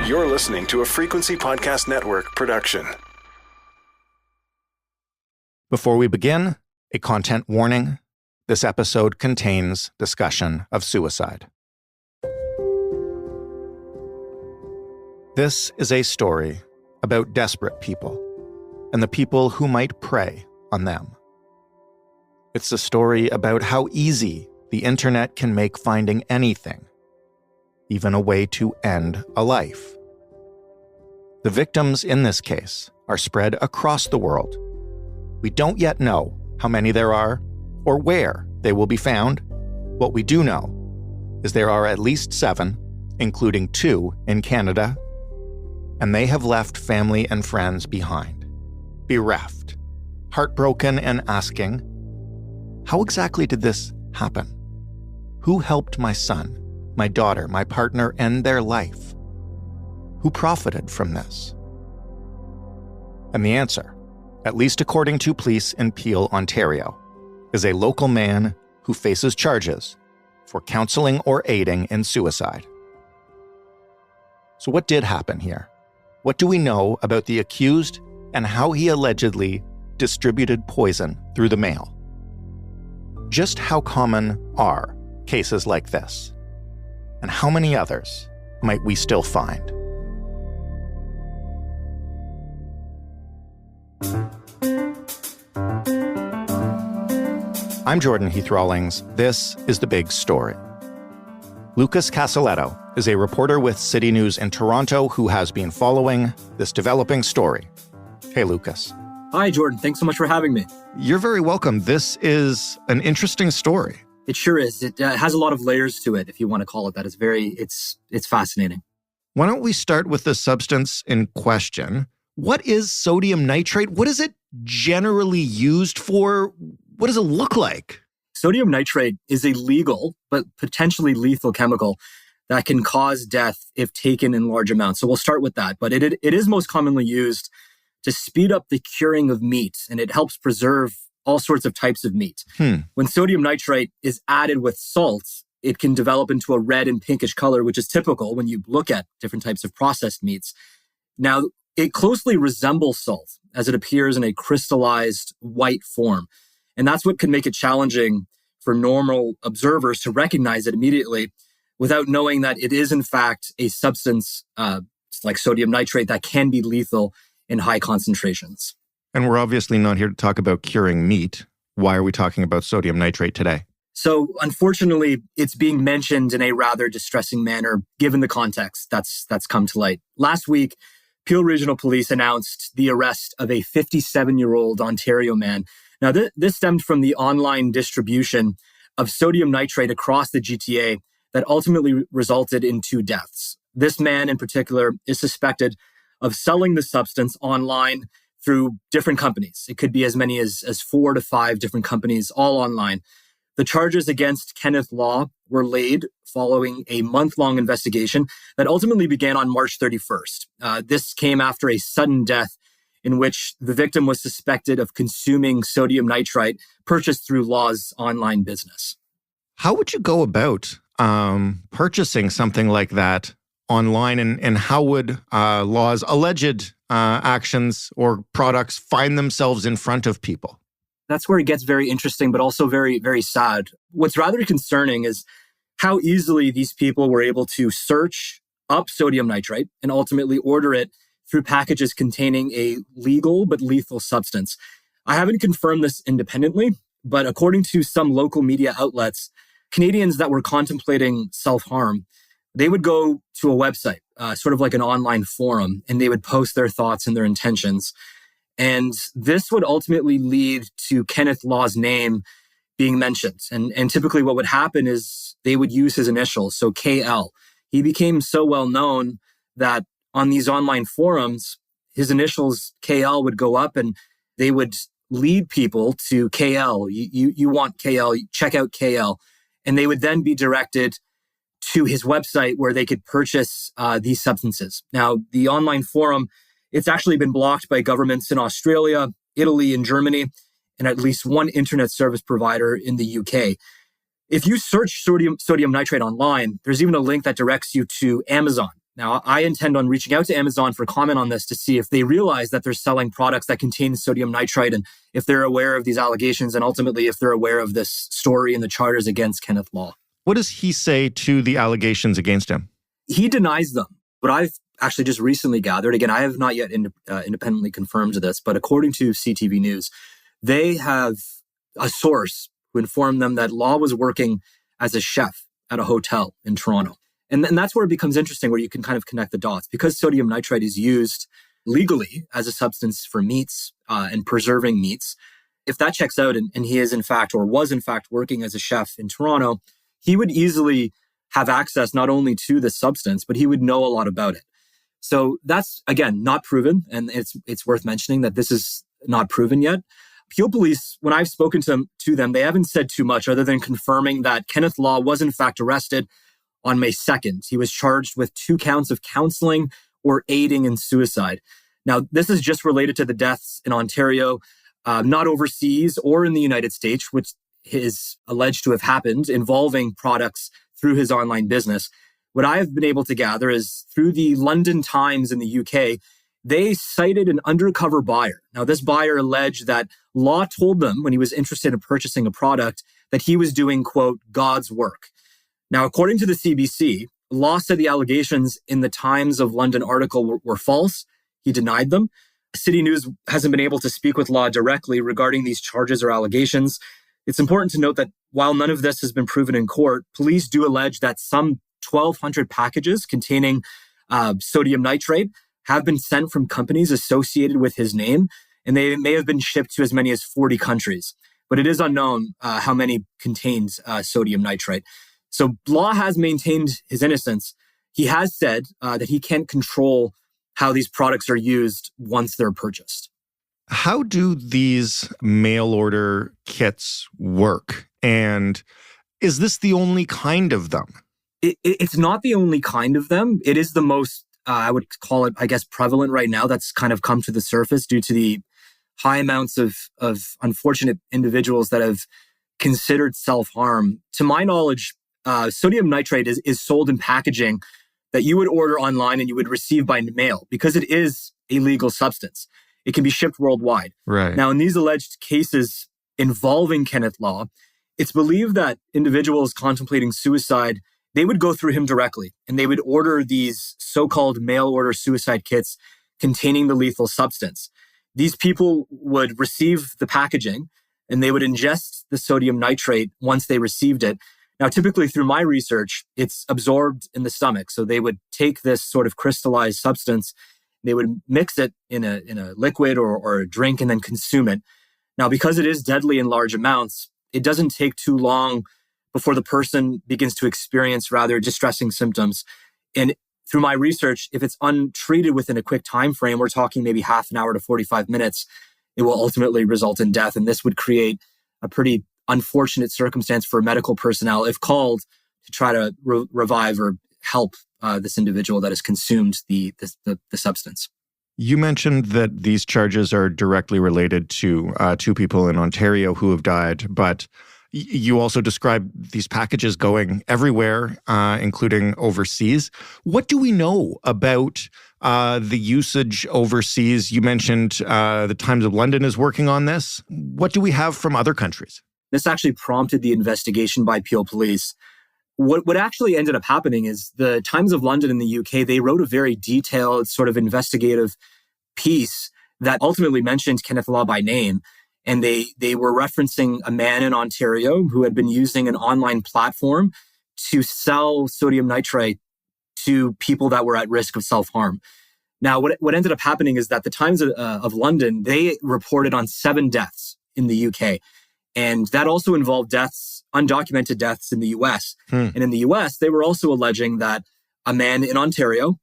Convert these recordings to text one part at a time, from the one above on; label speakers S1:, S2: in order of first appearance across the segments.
S1: You're listening to a Frequency Podcast Network production.
S2: Before we begin, a content warning. This episode contains discussion of suicide. This is a story about desperate people and the people who might prey on them. It's a story about how easy the internet can make finding anything, even a way to end a life. The victims in this case are spread across the world. We don't yet know how many there are or where they will be found. What we do know is there are at least 7, including 2 in Canada, and they have left family and friends behind, bereft, heartbroken, and asking, how exactly did this happen? Who helped my son, my daughter, my partner end their life? Who profited from this? And the answer, at least according to police in Peel, Ontario, is a local man who faces charges for counselling or aiding in suicide. So what did happen here? What do we know about the accused and how he allegedly distributed poison through the mail? Just how common are cases like this? And how many others might we still find? I'm Jordan Heath Rawlings. This is The Big Story. Lucas Casaletto is a reporter with CityNews in Toronto who has been following this developing story. Hey, Lucas.
S3: Hi, Jordan. Thanks so much for having me.
S2: You're very welcome. This is an interesting story.
S3: It sure is. It has a lot of layers to it, if you want to call it that. It's fascinating.
S2: Why don't we start with the substance in question? What is sodium nitrite? What is it generally used for? What does it look like?
S3: Sodium nitrite is a legal but potentially lethal chemical that can cause death if taken in large amounts. So we'll start with that. But it is most commonly used to speed up the curing of meat, and it helps preserve all sorts of types of meat. When sodium nitrite is added with salt, it can develop into a red and pinkish color, which is typical when you look at different types of processed meats. Now, it closely resembles salt as it appears in a crystallized white form. And that's what can make it challenging for normal observers to recognize it immediately without knowing that it is, in fact, a substance like sodium nitrate that can be lethal in high concentrations.
S2: And we're obviously not here to talk about curing meat. Why are we talking about sodium nitrate today?
S3: So, unfortunately, it's being mentioned in a rather distressing manner, given the context that's come to light. Last week, Peel Regional Police announced the arrest of a 57-year-old Ontario man. Now, this stemmed from the online distribution of sodium nitrate across the GTA that ultimately resulted in 2 deaths. This man in particular is suspected of selling the substance online through different companies. It could be as many as 4 to 5 different companies, all online. The charges against Kenneth Law were laid following a month-long investigation that ultimately began on March 31st. This came after a sudden death in which the victim was suspected of consuming sodium nitrite purchased through Law's online business.
S2: How would you go about purchasing something like that online, and how would Law's alleged actions or products find themselves in front of people?
S3: That's where it gets very interesting, but also very, very sad. What's rather concerning is how easily these people were able to search up sodium nitrite and ultimately order it through packages containing a legal but lethal substance. I haven't confirmed this independently, but according to some local media outlets, Canadians that were contemplating self-harm, they would go to a website, sort of like an online forum, and they would post their thoughts and their intentions. And this would ultimately lead to Kenneth Law's name being mentioned. And typically what would happen is they would use his initials, so KL. He became so well known that on these online forums, his initials KL would go up and they would lead people to KL. You want KL, check out KL. And they would then be directed to his website where they could purchase these substances. Now, the online forum, it's actually been blocked by governments in Australia, Italy, and Germany, and at least one internet service provider in the UK. If you search sodium nitrate online, there's even a link that directs you to Amazon. Now, I intend on reaching out to Amazon for comment on this to see if they realize that they're selling products that contain sodium nitrite and if they're aware of these allegations and ultimately if they're aware of this story and the charges against Kenneth Law.
S2: What does he say to the allegations against him?
S3: He denies them, but I've actually just recently gathered, again, I have not yet independently confirmed this, but according to CTV News, they have a source who informed them that Law was working as a chef at a hotel in Toronto. And that's where it becomes interesting, where you can kind of connect the dots. Because sodium nitrite is used legally as a substance for meats and preserving meats, if that checks out and he is in fact or was in fact working as a chef in Toronto, he would easily have access not only to the substance, but he would know a lot about it. So that's, again, not proven. And it's worth mentioning that this is not proven yet. Peel Police, when I've spoken to them, they haven't said too much other than confirming that Kenneth Law was in fact arrested on May 2nd. He was charged with 2 counts of counselling or aiding in suicide. Now, this is just related to the deaths in Ontario, not overseas or in the United States, which is alleged to have happened involving products through his online business. What I have been able to gather is through the London Times in the UK, they cited an undercover buyer. Now, this buyer alleged that Law told them when he was interested in purchasing a product that he was doing, quote, God's work. Now, according to the CBC, Law said the allegations in the Times of London article were false. He denied them. CityNews hasn't been able to speak with Law directly regarding these charges or allegations. It's important to note that while none of this has been proven in court, police do allege that some 1,200 packages containing sodium nitrite have been sent from companies associated with his name, and they may have been shipped to as many as 40 countries. But it is unknown how many contains sodium nitrite. So Law has maintained his innocence. He has said that he can't control how these products are used once they're purchased.
S2: How do these mail order kits work? And is this the only kind of them?
S3: It's not the only kind of them. It is the most, I would call it, I guess, prevalent right now. That's kind of come to the surface due to the high amounts of unfortunate individuals that have considered self-harm. To my knowledge, sodium nitrite is sold in packaging that you would order online and you would receive by mail because it is a legal substance. It can be shipped worldwide.
S2: Right.
S3: Now, in these alleged cases involving Kenneth Law, it's believed that individuals contemplating suicide, they would go through him directly and they would order these so-called mail order suicide kits containing the lethal substance. These people would receive the packaging and they would ingest the sodium nitrate once they received it. Now, typically through my research, it's absorbed in the stomach. So they would take this sort of crystallized substance, they would mix it in a liquid or a drink and then consume it. Now, because it is deadly in large amounts, it doesn't take too long before the person begins to experience rather distressing symptoms. And through my research, if it's untreated within a quick time frame, we're talking maybe half an hour to 45 minutes, it will ultimately result in death. And this would create a pretty unfortunate circumstance for medical personnel, if called, to try to revive or help this individual that has consumed the substance.
S2: You mentioned that these charges are directly related to 2 people in Ontario who have died, but you also described these packages going everywhere, including overseas. What do we know about the usage overseas? You mentioned the Times of London is working on this. What do we have from other countries? This
S3: actually prompted the investigation by Peel Police. What actually ended up happening is the Times of London in the UK, they wrote a very detailed sort of investigative piece that ultimately mentioned Kenneth Law by name. And they were referencing a man in Ontario who had been using an online platform to sell sodium nitrite to people that were at risk of self-harm. Now, what ended up happening is that the Times of London, they reported on 7 deaths in the UK. And that also involved deaths, undocumented deaths in the US. And in the US, they were also alleging that a man in Ontario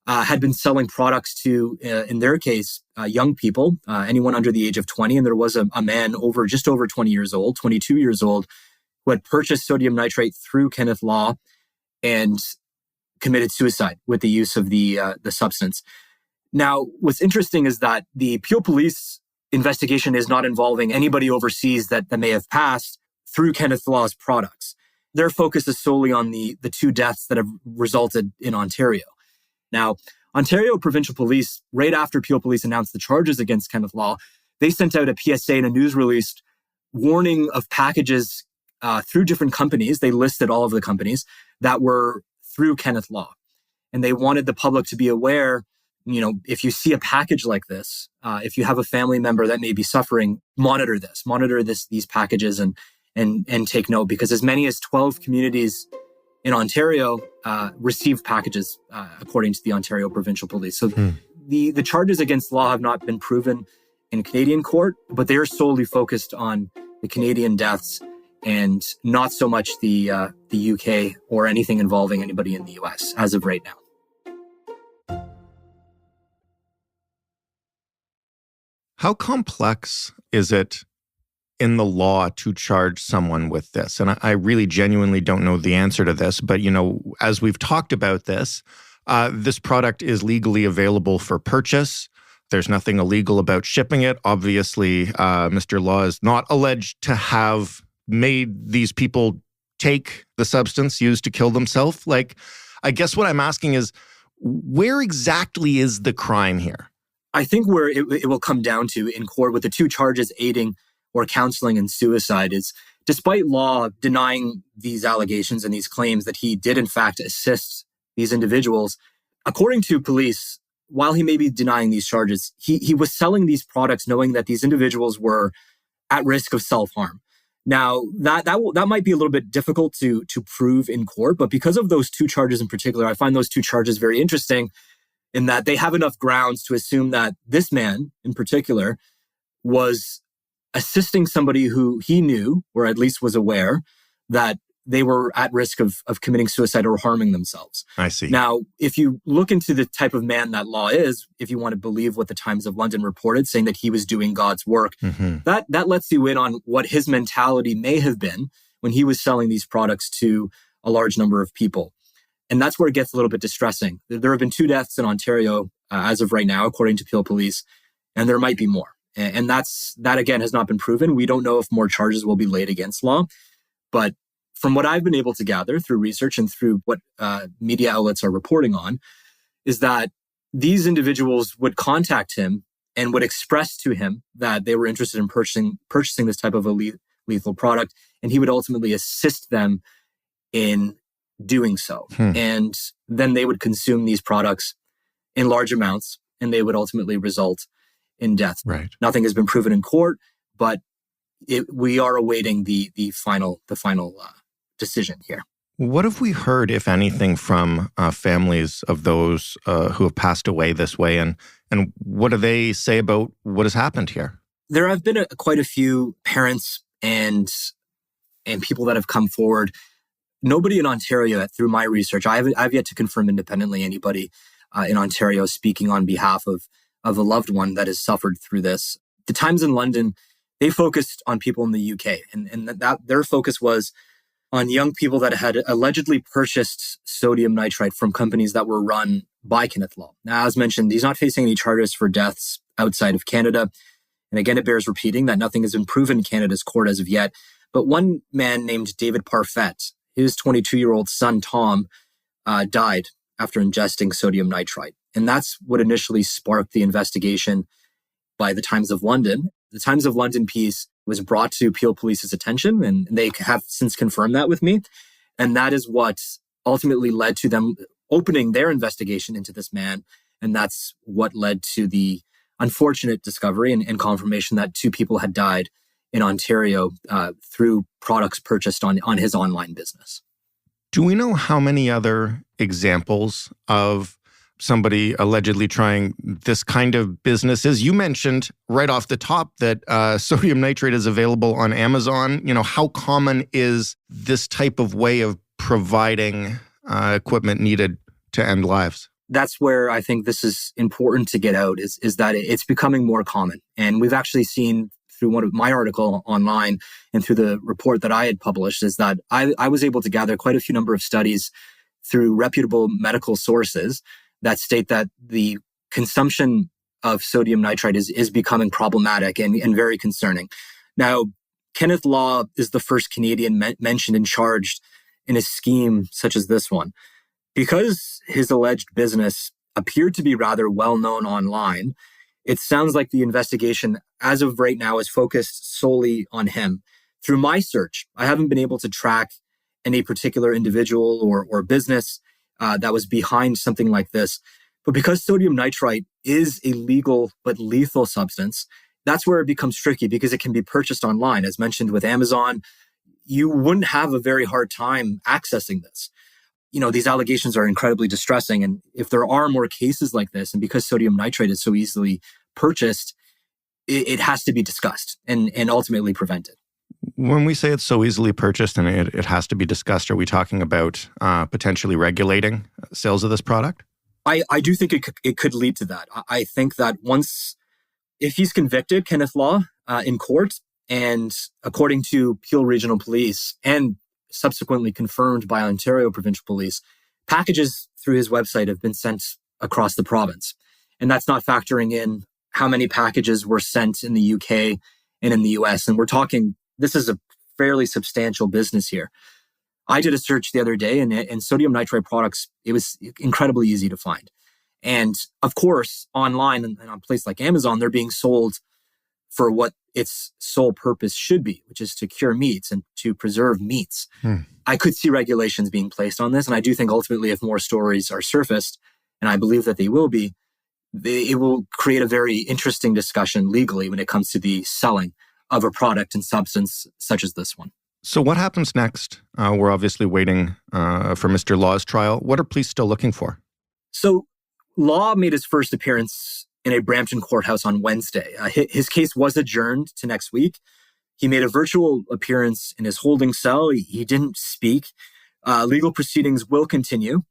S3: had been selling products to, in their case, young people, anyone under the age of 20. And there was a man just over 20 years old, 22 years old, who had purchased sodium nitrate through Kenneth Law and committed suicide with the use of the substance. Now, what's interesting is that the Peel Police investigation is not involving anybody overseas that may have passed through Kenneth Law's products. Their focus is solely on the 2 deaths that have resulted in Ontario. Now, Ontario Provincial Police, right after Peel Police announced the charges against Kenneth Law, they sent out a PSA and a news release warning of packages through different companies. They listed all of the companies that were through Kenneth Law. And they wanted the public to be aware, if you see a package like this, if you have a family member that may be suffering, monitor these packages and take note, because as many as 12 communities in Ontario received packages, according to the Ontario Provincial Police. So the charges against Law have not been proven in Canadian court, but they are solely focused on the Canadian deaths and not so much the UK or anything involving anybody in the US as of right now.
S2: How complex is it in the law to charge someone with this? And I really genuinely don't know the answer to this, but as we've talked about this product is legally available for purchase. There's nothing illegal about shipping it. Obviously, Mr. Law is not alleged to have made these people take the substance used to kill themselves. I guess what I'm asking is, where exactly is the crime here?
S3: I think where it will come down to in court with the two charges, aiding or counseling and suicide, is despite Law denying these allegations and these claims that he did in fact assist these individuals, according to police, while he may be denying these charges, he was selling these products knowing that these individuals were at risk of self-harm. Now, that might be a little bit difficult to prove in court, but because of those two charges in particular, I find those two charges very interesting in that they have enough grounds to assume that this man in particular was assisting somebody who he knew, or at least was aware, that they were at risk of committing suicide or harming themselves.
S2: I see.
S3: Now, if you look into the type of man that Law is, if you want to believe what the Times of London reported, saying that he was doing God's work, that lets you in on what his mentality may have been when he was selling these products to a large number of people. And that's where it gets a little bit distressing. There have been 2 deaths in Ontario as of right now, according to Peel Police, and there might be more. And that again has not been proven. We don't know if more charges will be laid against Law, but from what I've been able to gather through research and through what media outlets are reporting on, is that these individuals would contact him and would express to him that they were interested in purchasing this type of a lethal product, and he would ultimately assist them in doing so. And then they would consume these products in large amounts, and they would ultimately result in death.
S2: Right.
S3: Nothing has been proven in court, but we are awaiting the final decision here.
S2: What have we heard, if anything, from families of those who have passed away this way, and what do they say about what has happened here?
S3: There have been quite a few parents and people that have come forward. Nobody in Ontario, through my research, I've yet to confirm independently anybody in Ontario speaking on behalf of a loved one that has suffered through this. The Times in London, they focused on people in the UK, and that their focus was on young people that had allegedly purchased sodium nitrite from companies that were run by Kenneth Law. Now, as mentioned, he's not facing any charges for deaths outside of Canada. And again, it bears repeating that nothing has been proven in Canada's court as of yet. But one man named David Parfait, his 22-year-old son, Tom, died after ingesting sodium nitrite. And that's what initially sparked the investigation by the Times of London. The Times of London piece was brought to Peel Police's attention, and they have since confirmed that with me. And that is what ultimately led to them opening their investigation into this man. And that's what led to the unfortunate discovery and confirmation that 2 people had died in Ontario through products purchased on his online business.
S2: Do we know how many other examples of somebody allegedly trying this kind of businesses? You mentioned right off the top that sodium nitrate is available on Amazon. How common is this type of way of providing equipment needed to end lives?
S3: That's where I think this is important to get out, is that it's becoming more common. And we've actually seen through one of my article online and through the report that I had published, is that I was able to gather quite a few number of studies through reputable medical sources that state that the consumption of sodium nitrite is becoming problematic and very concerning. Now, Kenneth Law is the first Canadian mentioned and charged in a scheme such as this one. Because his alleged business appeared to be rather well known online. It sounds like the investigation as of right now is focused solely on him. Through my search, I haven't been able to track any particular individual or business that was behind something like this. But because sodium nitrite is a legal but lethal substance, that's where it becomes tricky because it can be purchased online. As mentioned with Amazon, you wouldn't have a very hard time accessing this. These allegations are incredibly distressing. And if there are more cases like this, and because sodium nitrite is so easily purchased, it has to be discussed and ultimately prevented.
S2: When we say it's so easily purchased and it has to be discussed, are we talking about potentially regulating sales of this product?
S3: I do think it could lead to that. I think that if he's convicted, Kenneth Law, in court, and according to Peel Regional Police and subsequently confirmed by Ontario Provincial Police, packages through his website have been sent across the province. And that's not factoring in how many packages were sent in the UK and in the US. And we're talking, this is a fairly substantial business here. I did a search the other day and sodium nitrite products, it was incredibly easy to find. And of course, online and on places like Amazon, they're being sold for what its sole purpose should be, which is to cure meats and to preserve meats. I could see regulations being placed on this. And I do think ultimately if more stories are surfaced, and I believe that they will be, it will create a very interesting discussion legally when it comes to the selling of a product and substance such as this one.
S2: So what happens next? We're obviously waiting for Mr. Law's trial. What are police still looking for?
S3: So Law made his first appearance in a Brampton courthouse on Wednesday. His case was adjourned to next week. He made a virtual appearance in his holding cell. He didn't speak. Legal proceedings will continue.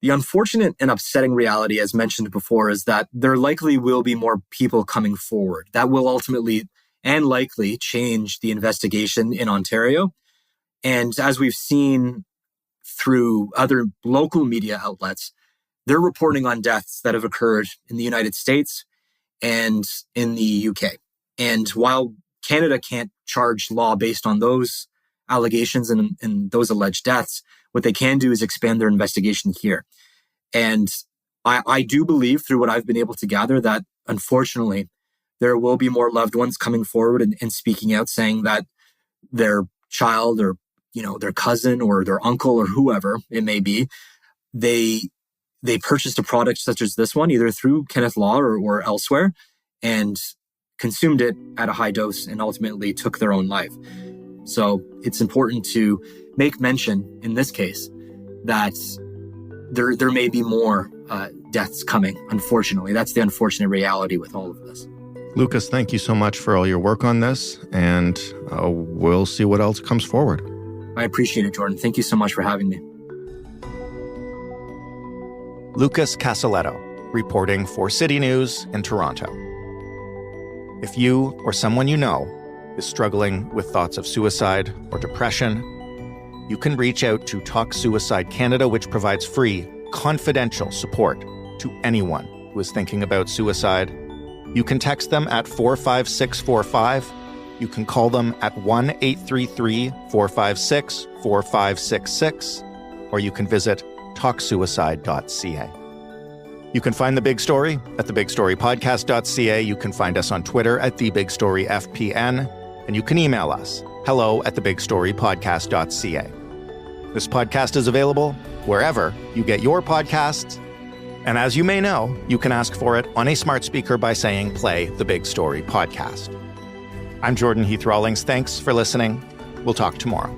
S3: The unfortunate and upsetting reality, as mentioned before, is that there likely will be more people coming forward. That will ultimately and likely change the investigation in Ontario. And as we've seen through other local media outlets, they're reporting on deaths that have occurred in the United States and in the UK. And while Canada can't charge Law based on those allegations and those alleged deaths, what they can do is expand their investigation here. And I do believe, through what I've been able to gather, that unfortunately, there will be more loved ones coming forward and speaking out, saying that their child or, their cousin or their uncle or whoever it may be, they purchased a product such as this one, either through Kenneth Law or elsewhere, and consumed it at a high dose and ultimately took their own life. So it's important to make mention in this case that there may be more deaths coming, unfortunately. That's the unfortunate reality with all of this.
S2: Lucas, thank you so much for all your work on this, and we'll see what else comes forward.
S3: I appreciate it, Jordan. Thank you so much for having me.
S2: Lucas Casaletto, reporting for CityNews in Toronto. If you or someone you know is struggling with thoughts of suicide or depression, you can reach out to Talk Suicide Canada, which provides free, confidential support to anyone who is thinking about suicide. You can text them at 45645. You can call them at 1-833-456-4566, or you can visit talksuicide.ca. You can find The Big Story at thebigstorypodcast.ca. You can find us on Twitter at TheBigStoryFPN, and you can email us, hello@thebigstorypodcast.ca. This podcast is available wherever you get your podcasts. And as you may know, you can ask for it on a smart speaker by saying, play The Big Story Podcast. I'm Jordan Heath Rawlings. Thanks for listening. We'll talk tomorrow.